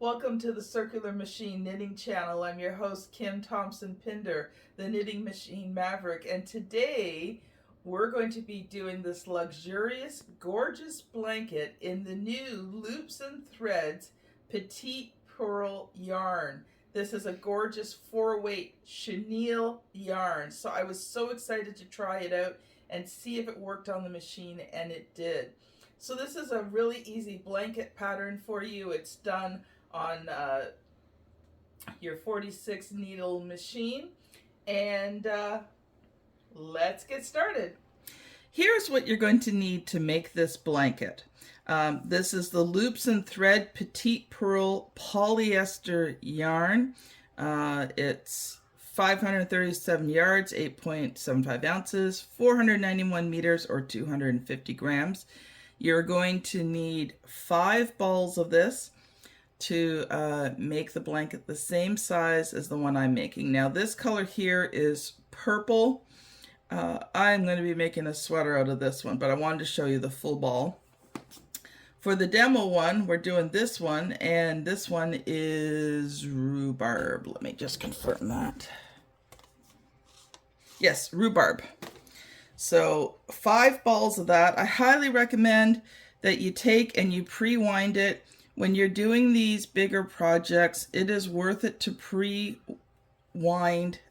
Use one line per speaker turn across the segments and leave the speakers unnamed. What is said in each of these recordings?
Welcome to the Circular Machine Knitting Channel. I'm your host, Kim Thompson-Pinder, the Knitting Machine Maverick, and today we're going to be doing this luxurious, gorgeous blanket in the new Loops and Threads Petite Pearl yarn. This is a gorgeous 4-weight chenille yarn, so I was so excited to try it out and see if it worked on the machine, and it did. So this is a really easy blanket pattern for you. It's done on your 46 needle machine, and let's get started. Here's what you're going to need to make this blanket. This is the Loops and Thread Petite Pearl polyester yarn. It's 537 yards, 8.75 ounces, 491 meters or 250 grams. You're going to need 5 balls of this to make the blanket the same size as the one I'm making. Now this color here is purple. I'm going to be making a sweater out of this one, but I wanted to show you the full ball. For the demo one, we're doing this one, and this one is rhubarb. Let me just confirm that. Yes, rhubarb. So 5 balls of that. I highly recommend that you take and you pre-wind it. When you're doing these bigger projects, it is worth it to pre-wind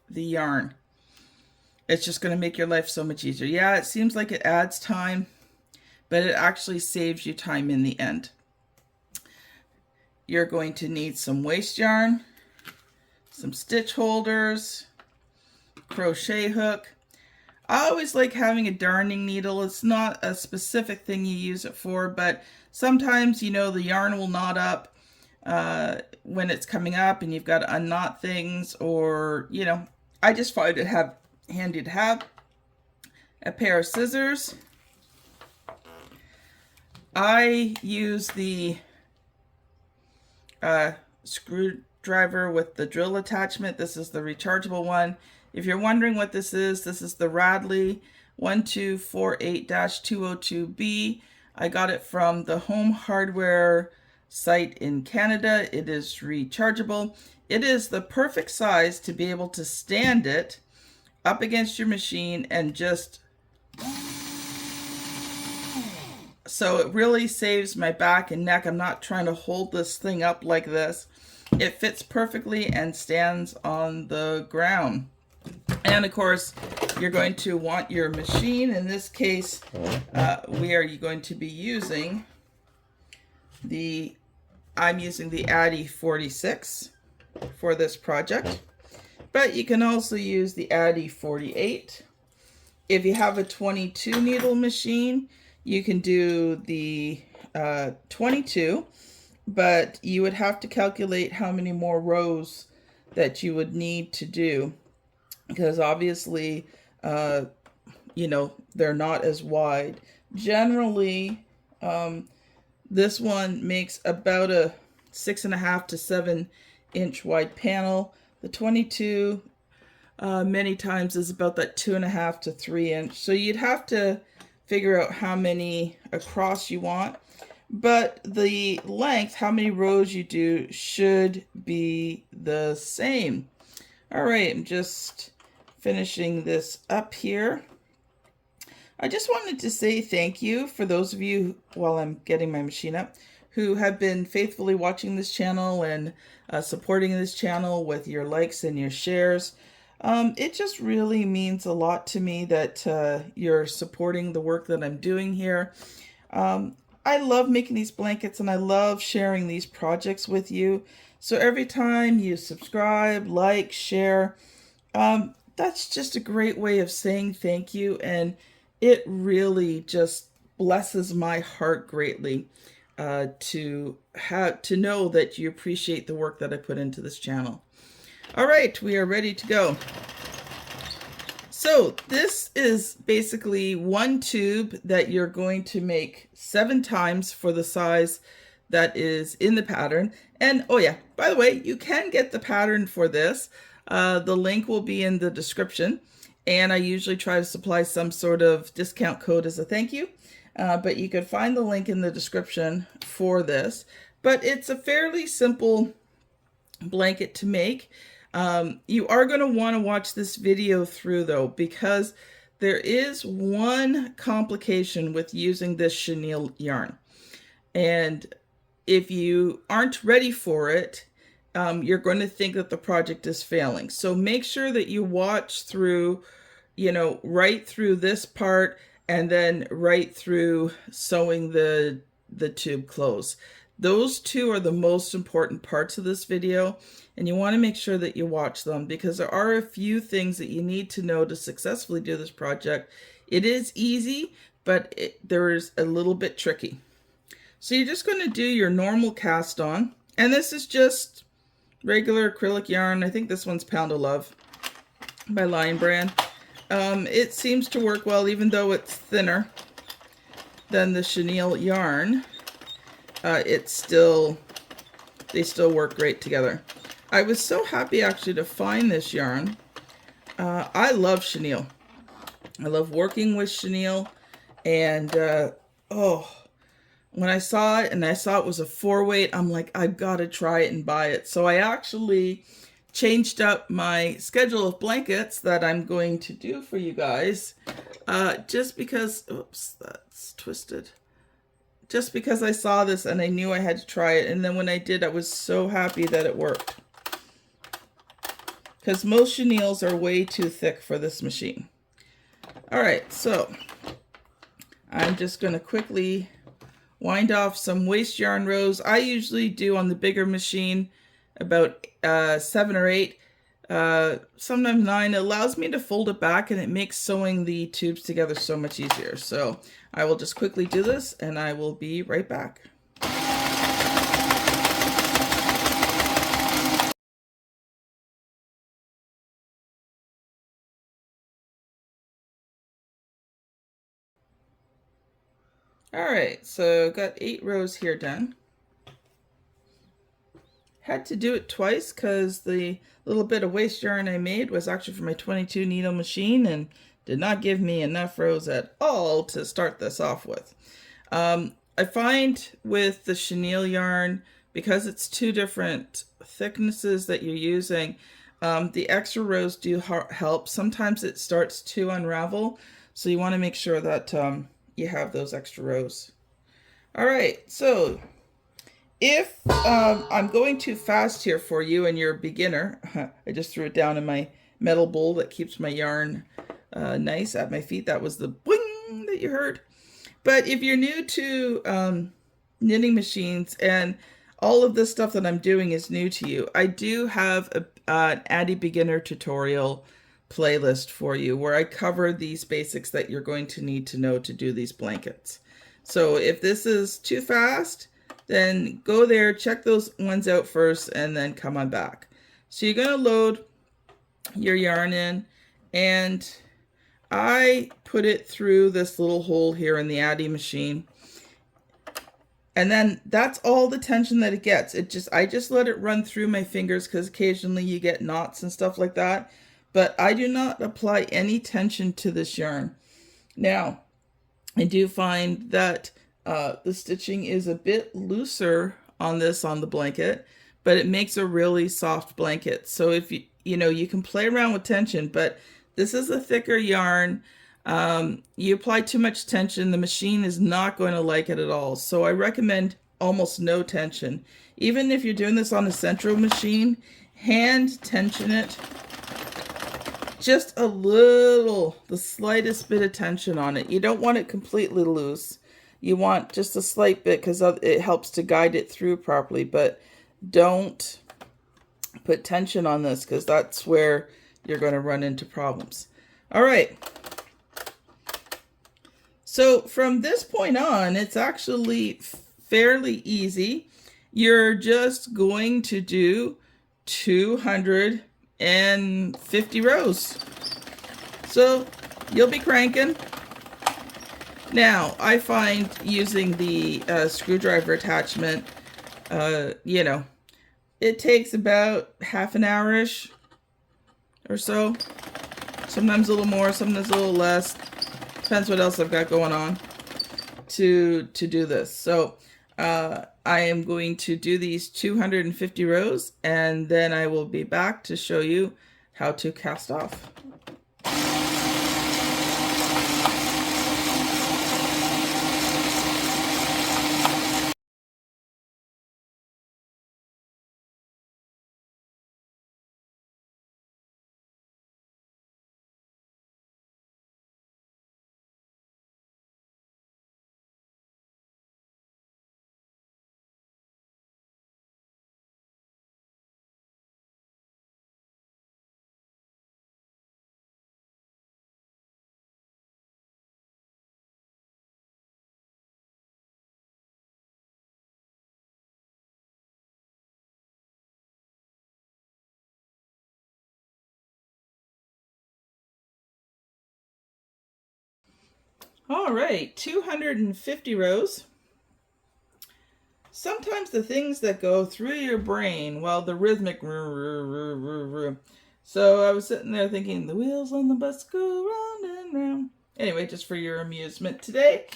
the yarn. It's just going to make your life so much easier. Yeah, it seems like it adds time, but it actually saves you time in the end. You're going to need some waste yarn, some stitch holders, crochet hook. I always like having a darning needle. It's not a specific thing you use it for, but sometimes, you know, the yarn will knot up when it's coming up and you've got to unknot things, or, you know, I just find it handy to have. A pair of scissors. I use the screwdriver with the drill attachment. This is the rechargeable one. If you're wondering what this is the Radley 1248-202B. I got it from the Home Hardware site in Canada. It is rechargeable. It is the perfect size to be able to stand it up against your machine and just... So it really saves my back and neck. I'm not trying to hold this thing up like this. It fits perfectly and stands on the ground. And of course, you're going to want your machine. In this case, we are going to be using I'm using the Addi 46 for this project, but you can also use the Addi 48. If you have a 22 needle machine, you can do the 22, but you would have to calculate how many more rows that you would need to do, because obviously, you know, they're not as wide. Generally, this one makes about a 6.5 to 7 inch wide panel. The 22 many times is about that 2.5 to 3 inch. So you'd have to figure out how many across you want, but the length, how many rows you do, should be the same. All right, I'm just finishing this up here. I just wanted to say thank you for those of you, while I'm getting my machine up, who have been faithfully watching this channel and supporting this channel with your likes and your shares. It just really means a lot to me that you're supporting the work that I'm doing here. I love making these blankets and I love sharing these projects with you. So every time you subscribe, like, share, that's just a great way of saying thank you, and it really just blesses my heart greatly to know that you appreciate the work that I put into this channel. All right, we are ready to go. So this is basically one tube that you're going to make 7 times for the size that is in the pattern. And oh yeah, by the way, you can get the pattern for this. The link will be in the description, and I usually try to supply some sort of discount code as a thank you, but you could find the link in the description for this. but it's a fairly simple blanket to make. You are going to want to watch this video through though, because there is one complication with using this chenille yarn. And if you aren't ready for it, you're going to think that the project is failing. So make sure that you watch through, right through this part and then right through sewing the tube close. Those two are the most important parts of this video, and you want to make sure that you watch them because there are a few things that you need to know to successfully do this project. It is easy, but there is a little bit tricky. So you're just going to do your normal cast on, and this is just regular acrylic yarn. I think this one's Pound of Love by Lion Brand. It seems to work well, even though it's thinner than the chenille yarn. They still work great together. I was so happy actually to find this yarn. I love chenille. I love working with chenille, and when I saw it and I saw it was a 4-weight, I'm like, I've got to try it and buy it. So I actually changed up my schedule of blankets that I'm going to do for you guys, just because, oops, that's twisted. Just because I saw this and I knew I had to try it. And then when I did, I was so happy that it worked. Because most chenilles are way too thick for this machine. All right, so I'm just going to quickly wind off some waste yarn rows. I usually do on the bigger machine about 7 or 8, sometimes 9. It allows me to fold it back and it makes sewing the tubes together so much easier. So I will just quickly do this and I will be right back. All right, so got 8 rows here done. Had to do it twice because the little bit of waste yarn I made was actually for my 22 needle machine and did not give me enough rows at all to start this off with. I find with the chenille yarn, because it's 2 different thicknesses that you're using, the extra rows do help. Sometimes it starts to unravel, so you want to make sure that you have those extra rows. All right, so if I'm going too fast here for you and you're a beginner, I just threw it down in my metal bowl that keeps my yarn nice at my feet. That was the boing that you heard. But if you're new to knitting machines and all of this stuff that I'm doing is new to you, I do have an Addi beginner tutorial playlist for you where I cover these basics that you're going to need to know to do these blankets. So if this is too fast, then go there, check those ones out first, and then come on back. So you're going to load your yarn in, and I put it through this little hole here in the Addi machine. And then that's all the tension that it gets. I just let it run through my fingers because occasionally you get knots and stuff like that. But I do not apply any tension to this yarn. Now, I do find that the stitching is a bit looser on the blanket, but it makes a really soft blanket. So if you can play around with tension, but this is a thicker yarn. You apply too much tension, the machine is not going to like it at all. So I recommend almost no tension. Even if you're doing this on a Sentro machine, hand tension it. Just a little, the slightest bit of tension on it. You don't want it completely loose. You want just a slight bit because it helps to guide it through properly, but don't put tension on this because that's where you're going to run into problems. All right. So from this point on, it's actually fairly easy. You're just going to do 250 rows. So you'll be cranking. Now, I find using the screwdriver attachment, it takes about half an hour-ish or so. Sometimes a little more, sometimes a little less. Depends what else I've got going on to do this. So I am going to do these 250 rows, and then I will be back to show you how to cast off. All right, 250 rows. Sometimes the things that go through your brain, well, the rhythmic. So I was sitting there thinking, the wheels on the bus go round and round. Anyway, just for your amusement today.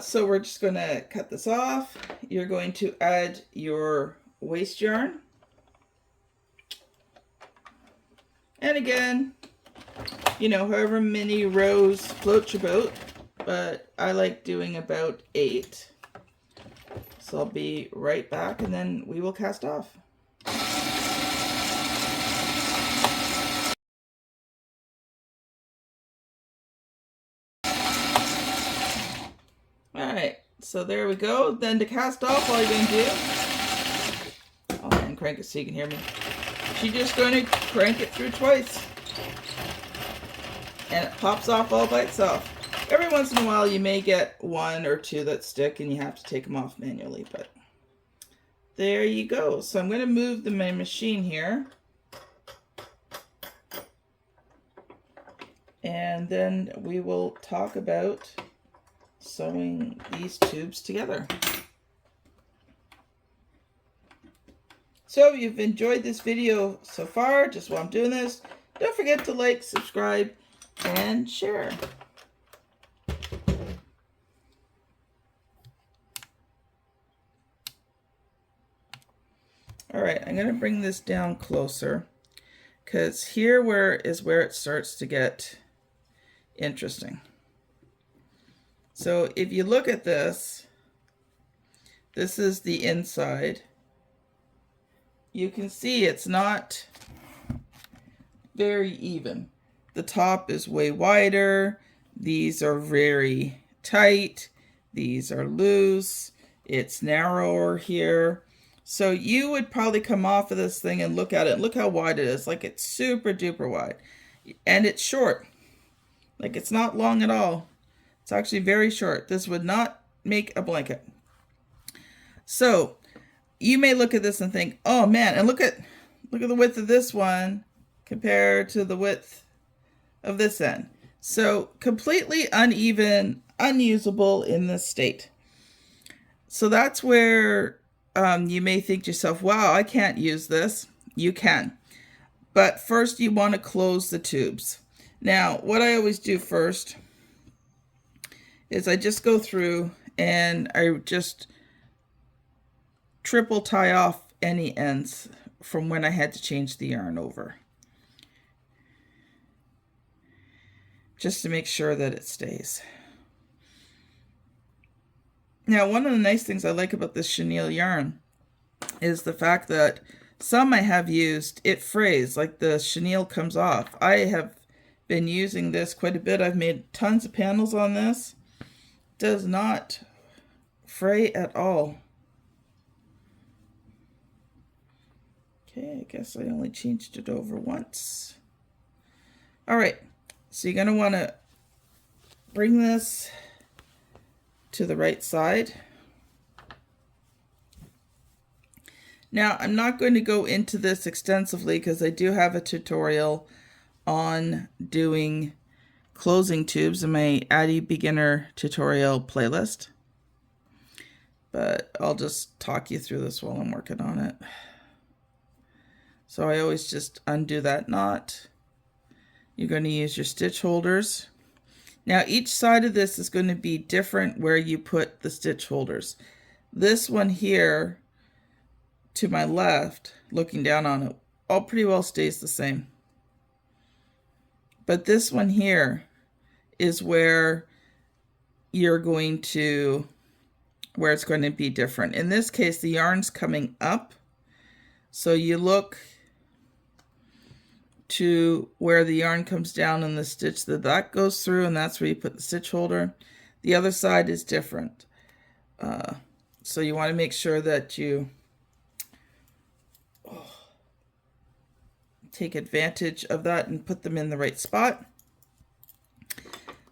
So we're just going to cut this off. You're going to add your waste yarn. And again, you know, however many rows float your boat, but I like doing about 8. So I'll be right back, and then we will cast off. All right, so there we go. Then to cast off, all you're going to do, I'll hand crank it so you can hear me. You're just going to crank it through twice, and it pops off all by itself. Every once in a while you may get 1 or 2 that stick and you have to take them off manually, but there you go. So I'm going to move my machine here, and then we will talk about sewing these tubes together. So if you've enjoyed this video so far, just while I'm doing this, don't forget to like, subscribe, and share. All right, I'm going to bring this down closer, because here is where it starts to get interesting. So if you look at this, this is the inside. You can see it's not very even. The top is way wider. These are very tight. These are loose. It's narrower here. So you would probably come off of this thing and look at it. Look how wide it is. Like, it's super duper wide. And it's short. Like, it's not long at all. It's actually very short. This would not make a blanket. So you may look at this and think, oh man, and look at the width of this one compared to the width of this end. So completely uneven, unusable in this state. So that's where you may think to yourself, wow, I can't use this. You can. But first you want to close the tubes. Now, what I always do first is I just go through and I just triple tie off any ends from when I had to change the yarn over, just to make sure that it stays. Now, one of the nice things I like about this chenille yarn is the fact that some I have used, it frays, like the chenille comes off. I have been using this quite a bit. I've made tons of panels on this. Does not fray at all. Okay, I guess I only changed it over once. All right, so you're going to want to bring this to the right side. Now, I'm not going to go into this extensively because I do have a tutorial on doing closing tubes in my Addi beginner tutorial playlist. But I'll just talk you through this while I'm working on it. So I always just undo that knot. You're going to use your stitch holders. Now each side of this is going to be different where you put the stitch holders. This one here to my left, looking down on it, all pretty well stays the same. But this one here is where you're going to, where it's going to be different. In this case, the yarn's coming up. So you look to where the yarn comes down in the stitch that goes through, and that's where you put the stitch holder. The other side is different. So you want to make sure that you take advantage of that and put them in the right spot.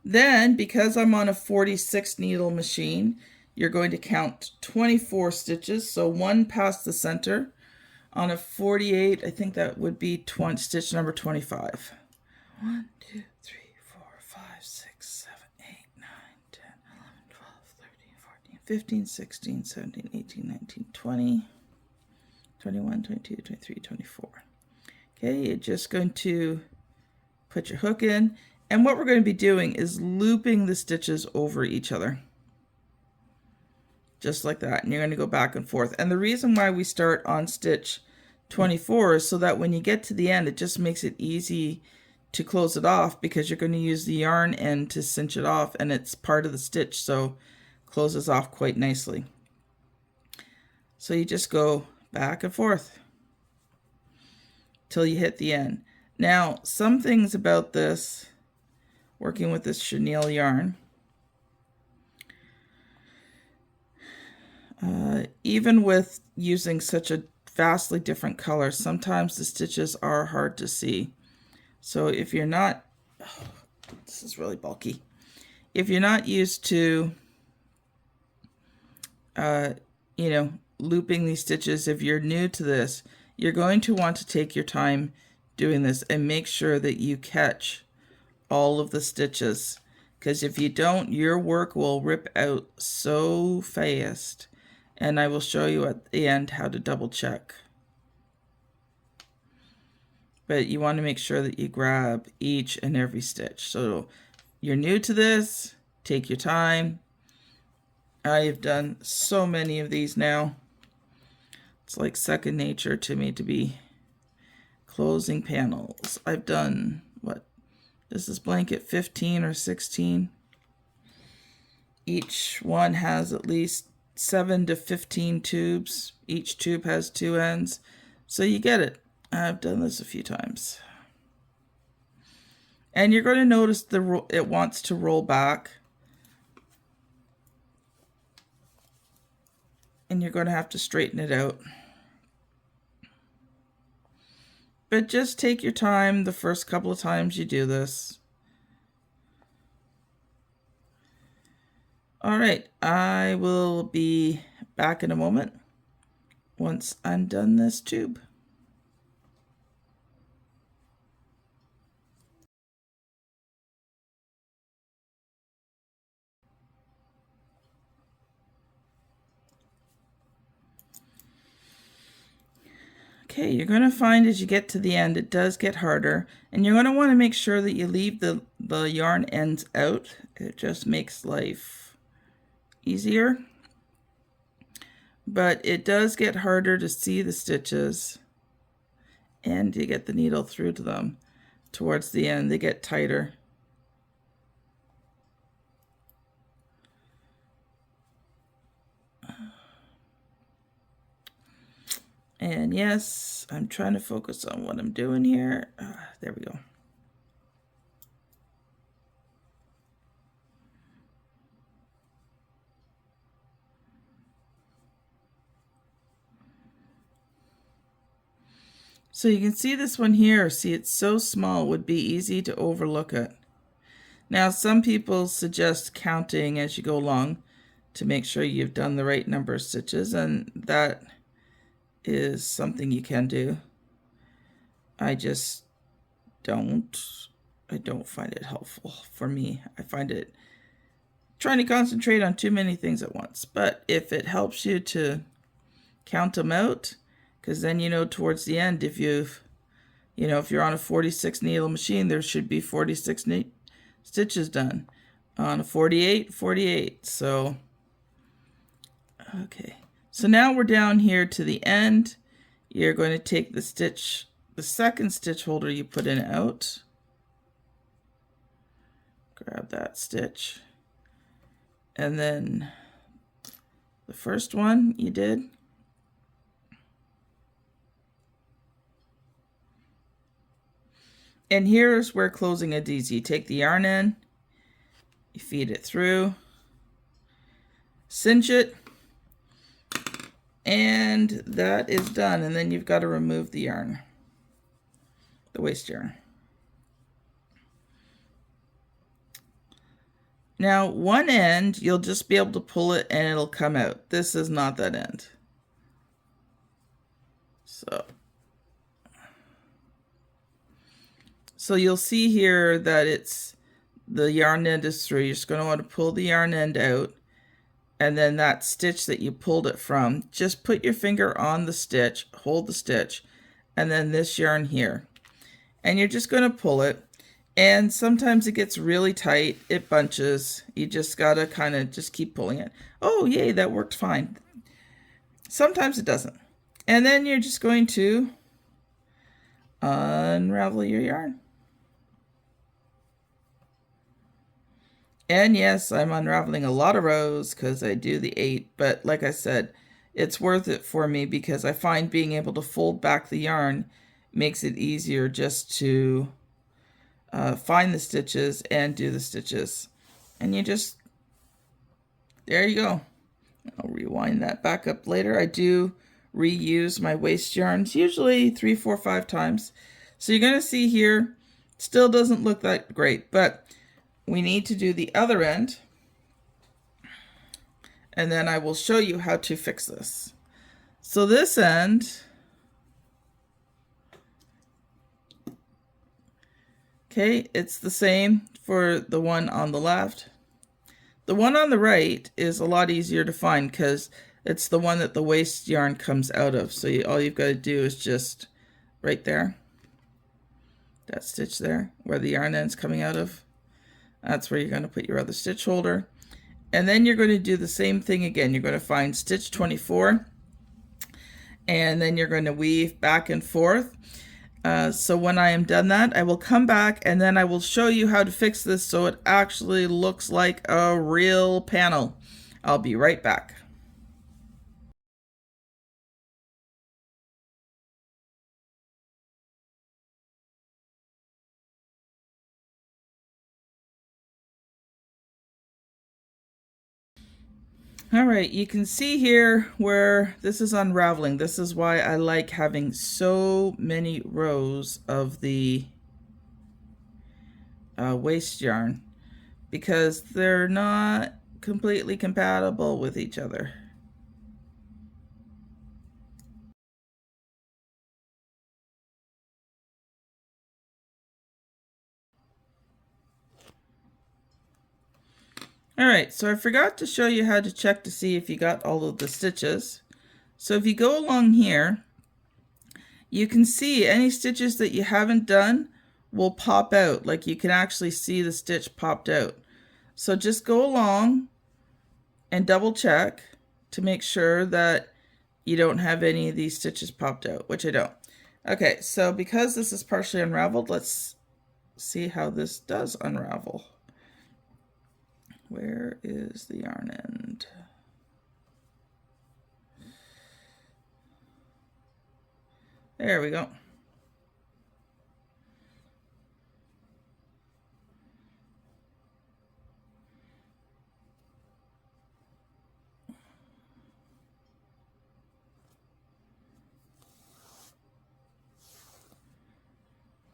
Then, because I'm on a 46 needle machine, you're going to count 24 stitches, so one past the center. On a 48, I think that would be stitch number 25. 1, 2, 3, 4, 5, 6, 7, 8, 9, 10, 11, 12, 13, 14, 15, 16, 17, 18, 19, 20, 21, 22, 23, 24. Okay, you're just going to put your hook in, and what we're going to be doing is looping the stitches over each other. Just like that, and you're going to go back and forth. And the reason why we start on stitch 24 is so that when you get to the end, it just makes it easy to close it off, because you're going to use the yarn end to cinch it off, and it's part of the stitch, so closes off quite nicely. So you just go back and forth till you hit the end. Now, some things about this, working with this chenille yarn, even with using such a vastly different color, sometimes the stitches are hard to see. So if you're not, this is really bulky. If you're not used to, you know, looping these stitches, if you're new to this, you're going to want to take your time doing this and make sure that you catch all of the stitches, because if you don't, your work will rip out so fast. And I will show you at the end how to double check. But you want to make sure that you grab each and every stitch. So you're new to this, take your time. I've done so many of these now. It's like second nature to me to be closing panels. I've done, what, this is blanket 15 or 16. Each one has at least 7 to 15 tubes. Each tube has 2 ends. So you get it. I've done this a few times. And you're going to notice it wants to roll back. And you're going to have to straighten it out. But just take your time the first couple of times you do this. All right, I will be back in a moment once I'm done this tube. Okay, you're going to find as you get to the end, it does get harder, and you're going to want to make sure that you leave the yarn ends out. It just makes life easier. But it does get harder to see the stitches, and you get the needle through to them. Towards the end, they get tighter. And yes, I'm trying to focus on what I'm doing here. There we go. So you can see this one here. See, it's so small, it would be easy to overlook it. Now, some people suggest counting as you go along to make sure you've done the right number of stitches, and that is something you can do. I just don't. I don't find it helpful for me. I find it trying to concentrate on too many things at once. But if it helps you to count them out, because then you know towards the end, if you've, you know, if you're on a 46 needle machine, there should be 46 stitches done. On a 48, 48. So Okay, so now we're down here to the end. You're going to take the stitch, the second stitch holder you put in out. Grab that stitch. And then the first one you did. And here's where closing is easy. You take the yarn in, you feed it through, cinch it, and that is done. And then you've got to remove the yarn, the waste yarn. Now, one end, you'll just be able to pull it and it'll come out. This is not that end. So you'll see here that it's the yarn end is through. You're just going to want to pull the yarn end out, and then that stitch that you pulled it from, just put your finger on the stitch, hold the stitch, and then this yarn here. And you're just going to pull it, and sometimes it gets really tight, it bunches. You just got to kind of just keep pulling it. Oh, yay, that worked fine. Sometimes it doesn't. And then you're just going to unravel your yarn. And yes, I'm unraveling a lot of rows because I do the 8, but like I said, it's worth it for me because I find being able to fold back the yarn makes it easier just to find the stitches and do the stitches. And you just, there you go. I'll rewind that back up later. I do reuse my waste yarns, usually 3, 4, 5 times. So you're going to see here, still doesn't look that great, but we need to do the other end, and then I will show you how to fix this. So this end, okay, it's the same for the one on the left. The one on the right is a lot easier to find because it's the one that the waste yarn comes out of. So all you've got to do is just right there, that stitch there where the yarn end's coming out of. That's where you're going to put your other stitch holder. And then you're going to do the same thing again. You're going to find stitch 24, and then you're going to weave back and forth. So when I am done that, I will come back and then I will show you how to fix this so it actually looks like a real panel. I'll be right back. All right, you can see here where this is unraveling. This is why I like having so many rows of the waste yarn, because they're not completely compatible with each other. All right, so I forgot to show you how to check to see if you got all of the stitches. So if you go along here, you can see any stitches that you haven't done will pop out. Like you can actually see the stitch popped out. So just go along and double check to make sure that you don't have any of these stitches popped out, which I don't. Okay, so because this is partially unraveled, let's see how this does unravel. Where is the yarn end? There we go.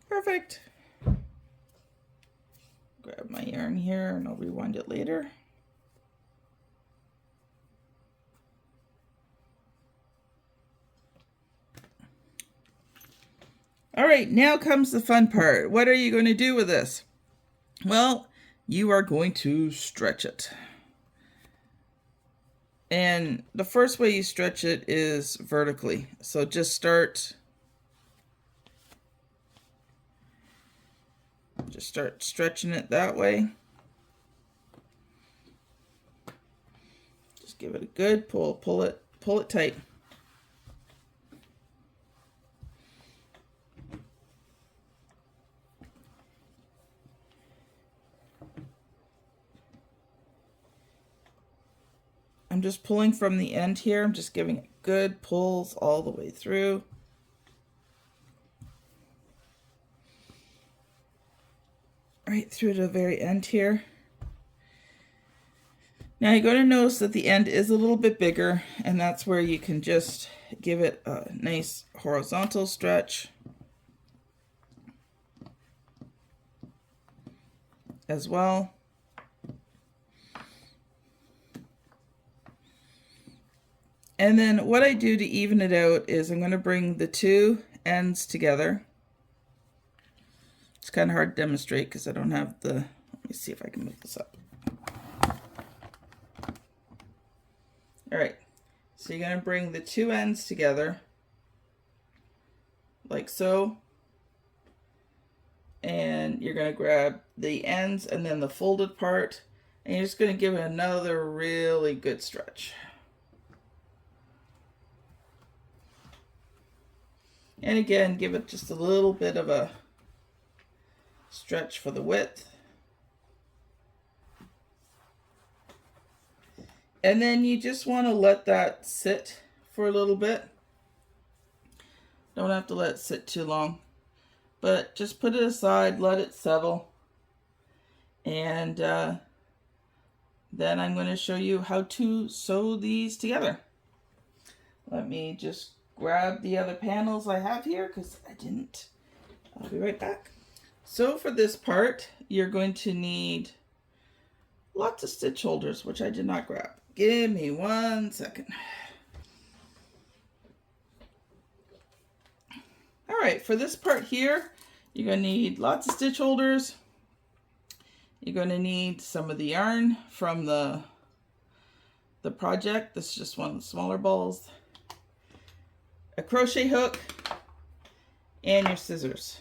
Perfect. Grab my yarn here and I'll rewind it later. All right, now comes the fun part. What are you going to do with this? Well, you are going to stretch it. And the first way you stretch it is vertically. So just start stretching it that way. Just give it a good pull. Pull it tight. I'm just pulling from the end here. I'm just giving it good pulls all the way through. Right through to the very end here. Now you're going to notice that the end is a little bit bigger, and that's where you can just give it a nice horizontal stretch as well. And then what I do to even it out is I'm going to bring the two ends together. It's kind of hard to demonstrate because I don't have the, let me see if I can move this up. All right, so you're going to bring the two ends together like so. And you're going to grab the ends and then the folded part, and you're just going to give it another really good stretch. And again, give it just a little bit of a stretch for the width. And then you just want to let that sit for a little bit. Don't have to let it sit too long, but just put it aside, let it settle. And then I'm going to show you how to sew these together. Let me just grab the other panels I have here because I didn't. I'll be right back. So for this part, you're going to need lots of stitch holders, which I did not grab. Give me 1 second. All right, for this part here, you're going to need lots of stitch holders. You're going to need some of the yarn from the project. This is just one of the smaller balls. A crochet hook, and your scissors.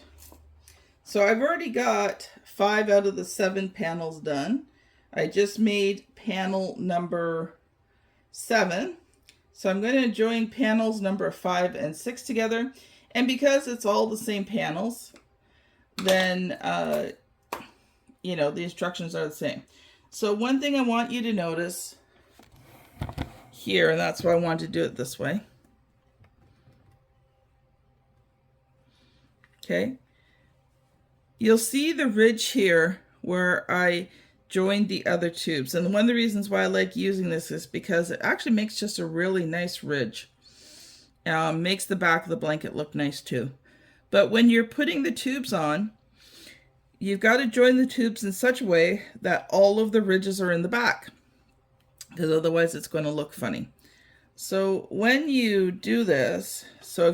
So I've already got 5 out of the 7 panels done. I just made panel number 7. So I'm going to join panels number 5 and 6 together. And because it's all the same panels, then, you know, the instructions are the same. So one thing I want you to notice here, and that's why I wanted to do it this way. Okay, you'll see the ridge here where I joined the other tubes. And one of the reasons why I like using this is because it actually makes just a really nice ridge. Makes the back of the blanket look nice too. But when you're putting the tubes on, you've got to join the tubes in such a way that all of the ridges are in the back, because otherwise it's going to look funny. So when you do this, so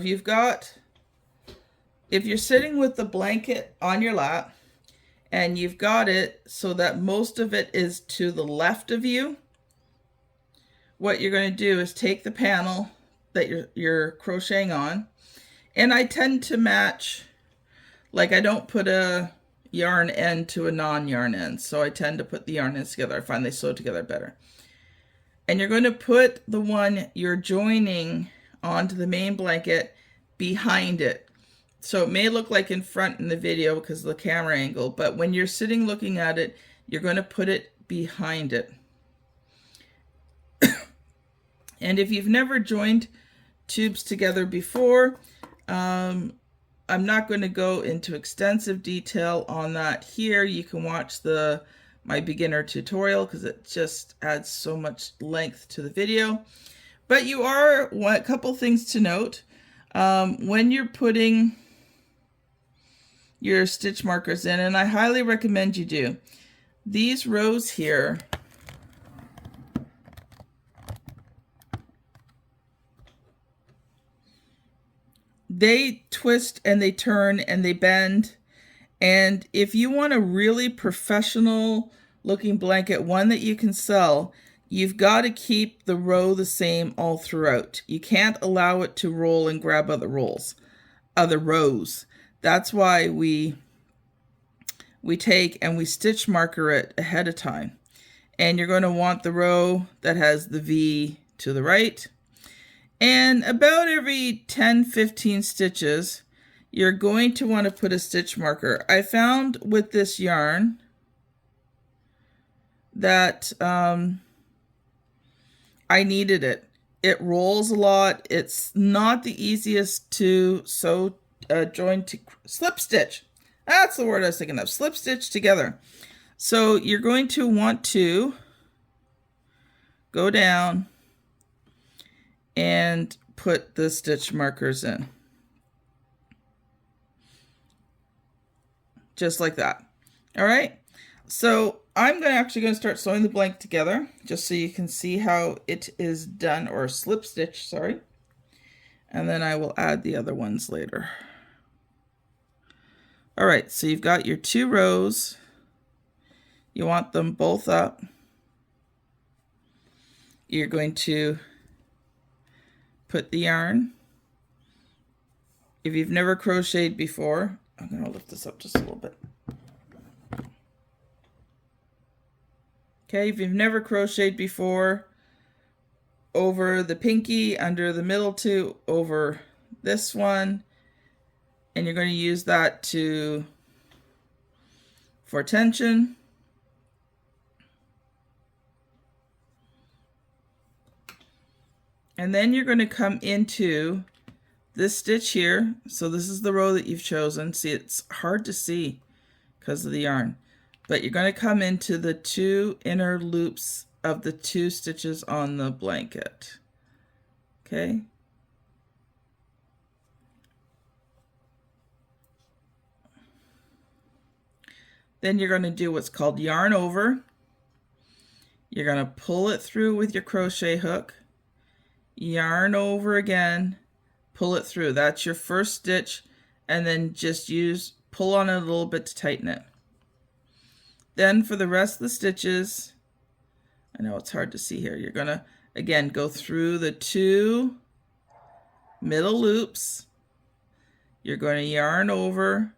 if you're sitting with the blanket on your lap and you've got it so that most of it is to the left of you, what you're going to do is take the panel that you're crocheting on, and I tend to match, like I don't put a yarn end to a non-yarn end, so I tend to put the yarn ends together. I find they sew together better. And you're going to put the one you're joining onto the main blanket behind it. So it may look like in front in the video because of the camera angle, but when you're sitting looking at it, you're going to put it behind it. And if you've never joined tubes together before, I'm not going to go into extensive detail on that here. You can watch my beginner tutorial because it just adds so much length to the video. But a couple things to note. When you're putting your stitch markers in, and I highly recommend you do, these rows here, they twist and they turn and they bend. And if you want a really professional looking blanket, one that you can sell, you've got to keep the row the same all throughout. You can't allow it to roll and grab other rows. That's why we take and we stitch marker it ahead of time. and you're going to want the row that has the V to the right. And about every 10-15 stitches, you're going to want to put a stitch marker. I found with this yarn that I needed it. It rolls a lot. It's not the easiest to sew, join to slip stitch. That's the word I was thinking of, slip stitch together. So you're going to want to go down and put the stitch markers in. Just like that. All right. So I'm actually going to start sewing the blank together just so you can see how it is done, or slip stitch, sorry. And then I will add the other ones later. All right, so you've got your 2 rows. You want them both up. You're going to put the yarn. If you've never crocheted before, I'm going to lift this up just a little bit. Okay, if you've never crocheted before, over the pinky, under the middle 2, over this one, and you're going to use that for tension. And then you're going to come into this stitch here. So this is the row that you've chosen. See, it's hard to see because of the yarn. But you're going to come into the 2 inner loops of the 2 stitches on the blanket. Okay? Then you're going to do what's called yarn over. You're going to pull it through with your crochet hook. Yarn over again, pull it through. That's your first stitch, and then just pull on it a little bit to tighten it. Then for the rest of the stitches, I know it's hard to see here, you're gonna again go through the 2 middle loops. You're going to yarn over,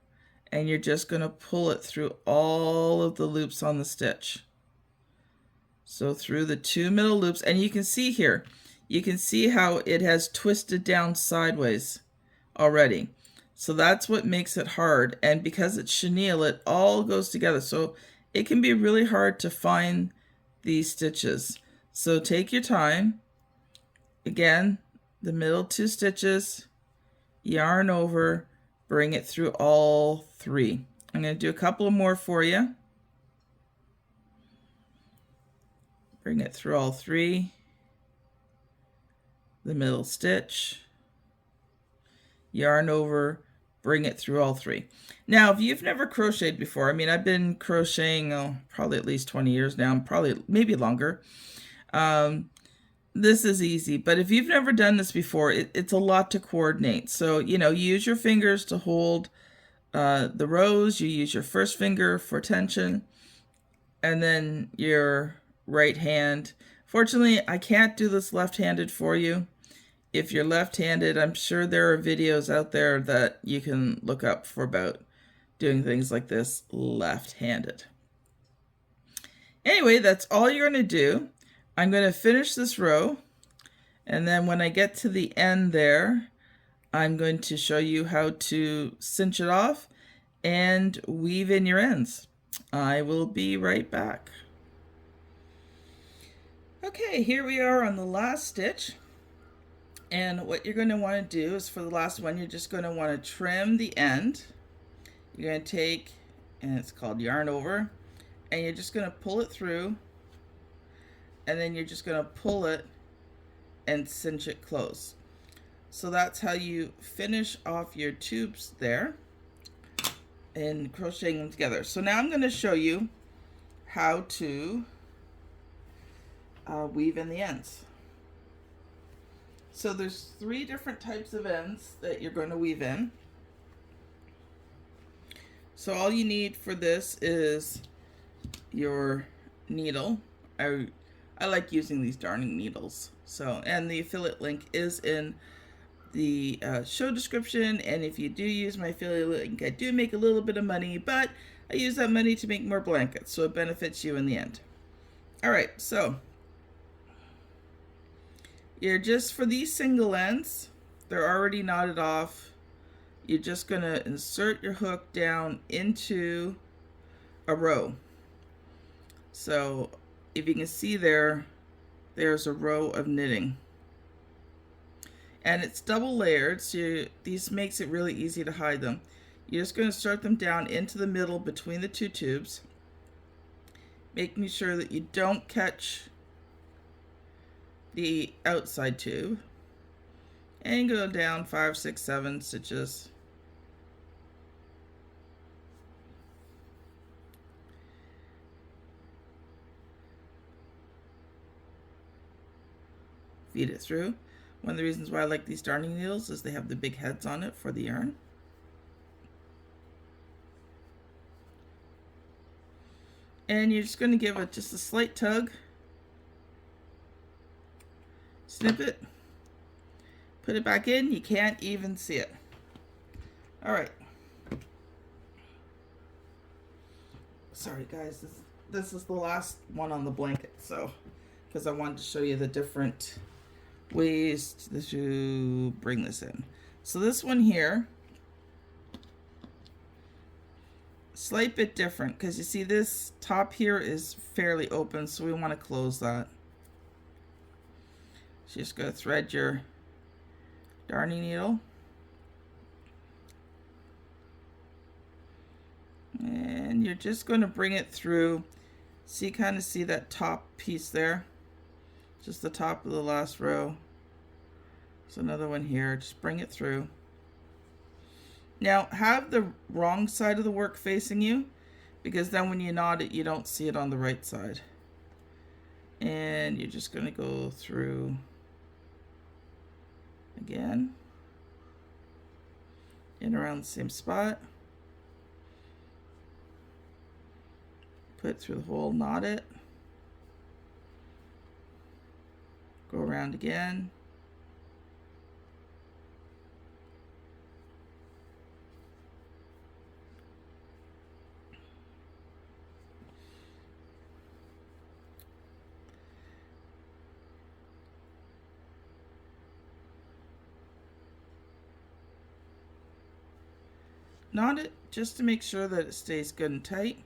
and you're just going to pull it through all of the loops on the stitch. So through the 2 middle loops, and you can see here, you can see how it has twisted down sideways already. So that's what makes it hard. And because it's chenille, it all goes together. So it can be really hard to find these stitches. So take your time. Again, the middle 2 stitches, yarn over, bring it through all 3. I'm going to do a couple more for you. Bring it through all 3. The middle stitch, yarn over, bring it through all 3. Now, if you've never crocheted before, I mean, I've been crocheting probably at least 20 years now, probably maybe longer. This is easy, but if you've never done this before, it's a lot to coordinate. So, you know, you use your fingers to hold the rows, you use your first finger for tension, and then your right hand. Fortunately, I can't do this left-handed for you. If you're left-handed, I'm sure there are videos out there that you can look up for about doing things like this left-handed. Anyway, that's all you're going to do. I'm going to finish this row, and then when I get to the end there, I'm going to show you how to cinch it off and weave in your ends. I will be right back. Okay, here we are on the last stitch, and what you're going to want to do is for the last one, you're just going to want to trim the end. You're going to take, and it's called yarn over, and you're just going to pull it through, and then you're just going to pull it and cinch it close. So that's how you finish off your tubes there and crocheting them together. So now I'm going to show you how to weave in the ends. So there's 3 different types of ends that you're going to weave in. So all you need for this is your needle. I like using these darning needles. So, and the affiliate link is in the show description, and if you do use my affiliate link, I do make a little bit of money, but I use that money to make more blankets, so it benefits you in the end. All right, so you're just, for these single ends, they're already knotted off. You're just going to insert your hook down into a row. So if you can see there, there's a row of knitting. And it's double layered, so these makes it really easy to hide them. You're just going to insert them down into the middle between the two tubes, making sure that you don't catch the outside tube, and go down 5, 6, 7 stitches. Feed it through. One of the reasons why I like these darning needles is they have the big heads on it for the yarn. And you're just going to give it just a slight tug, snip it, put it back in. You can't even see it. All right. Sorry guys, this is the last one on the blanket, so because I wanted to show you the different ways to bring this in. So this one here, slight bit different, because you see this top here is fairly open, so we want to close that. So just go thread your darning needle, and you're just going to bring it through. See, kind of see that top piece there, just the top of the last row. There's another one here. Just bring it through. Now have the wrong side of the work facing you, because then when you knot it, you don't see it on the right side. And you're just going to go through again, in around the same spot. Put it through the hole, knot it, go around again. Knot it just to make sure that it stays good and tight.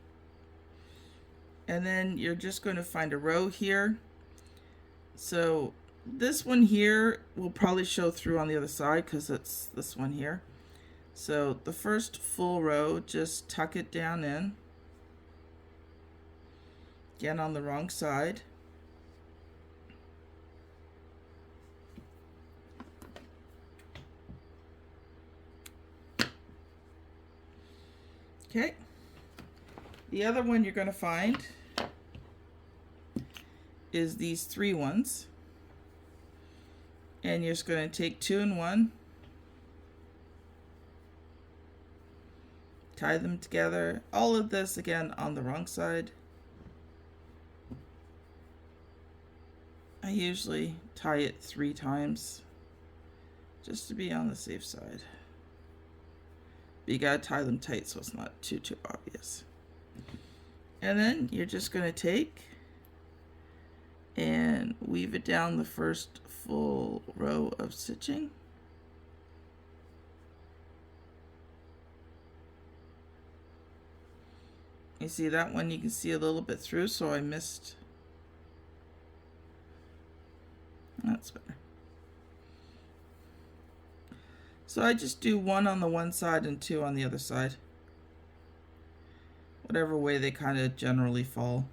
And then you're just going to find a row here. So this one here will probably show through on the other side because it's this one here. So the first full row, just tuck it down in. Again on the wrong side. Okay. The other one you're going to find is these 3 ones. And you're just going to take 2 and 1, tie them together. All of this again on the wrong side. I usually tie it 3 times just to be on the safe side. But you gotta tie them tight so it's not too obvious. And then you're just gonna take and weave it down the first full row of stitching. You see that one, you can see a little bit through, so I missed. That's better. So I just do 1 on the one side and 2 on the other side. Whatever way they kind of generally fall.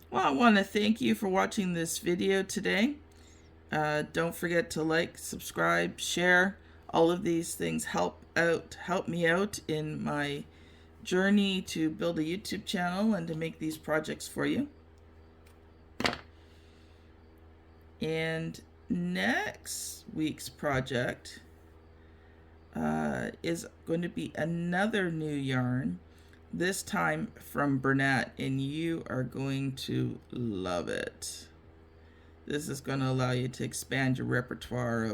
Well, I want to thank you for watching this video today. Don't forget to like, subscribe, share. All of these things help me out in my journey to build a YouTube channel and to make these projects for you. And next week's project is going to be another new yarn, this time from Bernat, and you are going to love it. this is going to allow you to expand your repertoire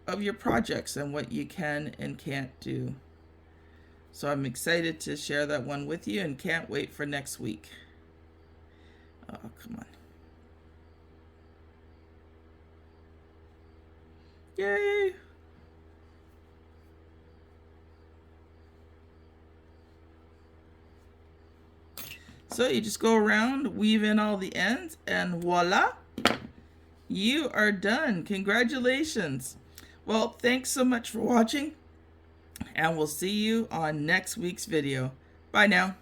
of your projects and what you can and can't do. So I'm excited to share that one with you and can't wait for next week. Oh, come on. Yay! So you just go around, weave in all the ends, and voila, you are done. Congratulations. Well, thanks so much for watching, and we'll see you on next week's video. Bye now.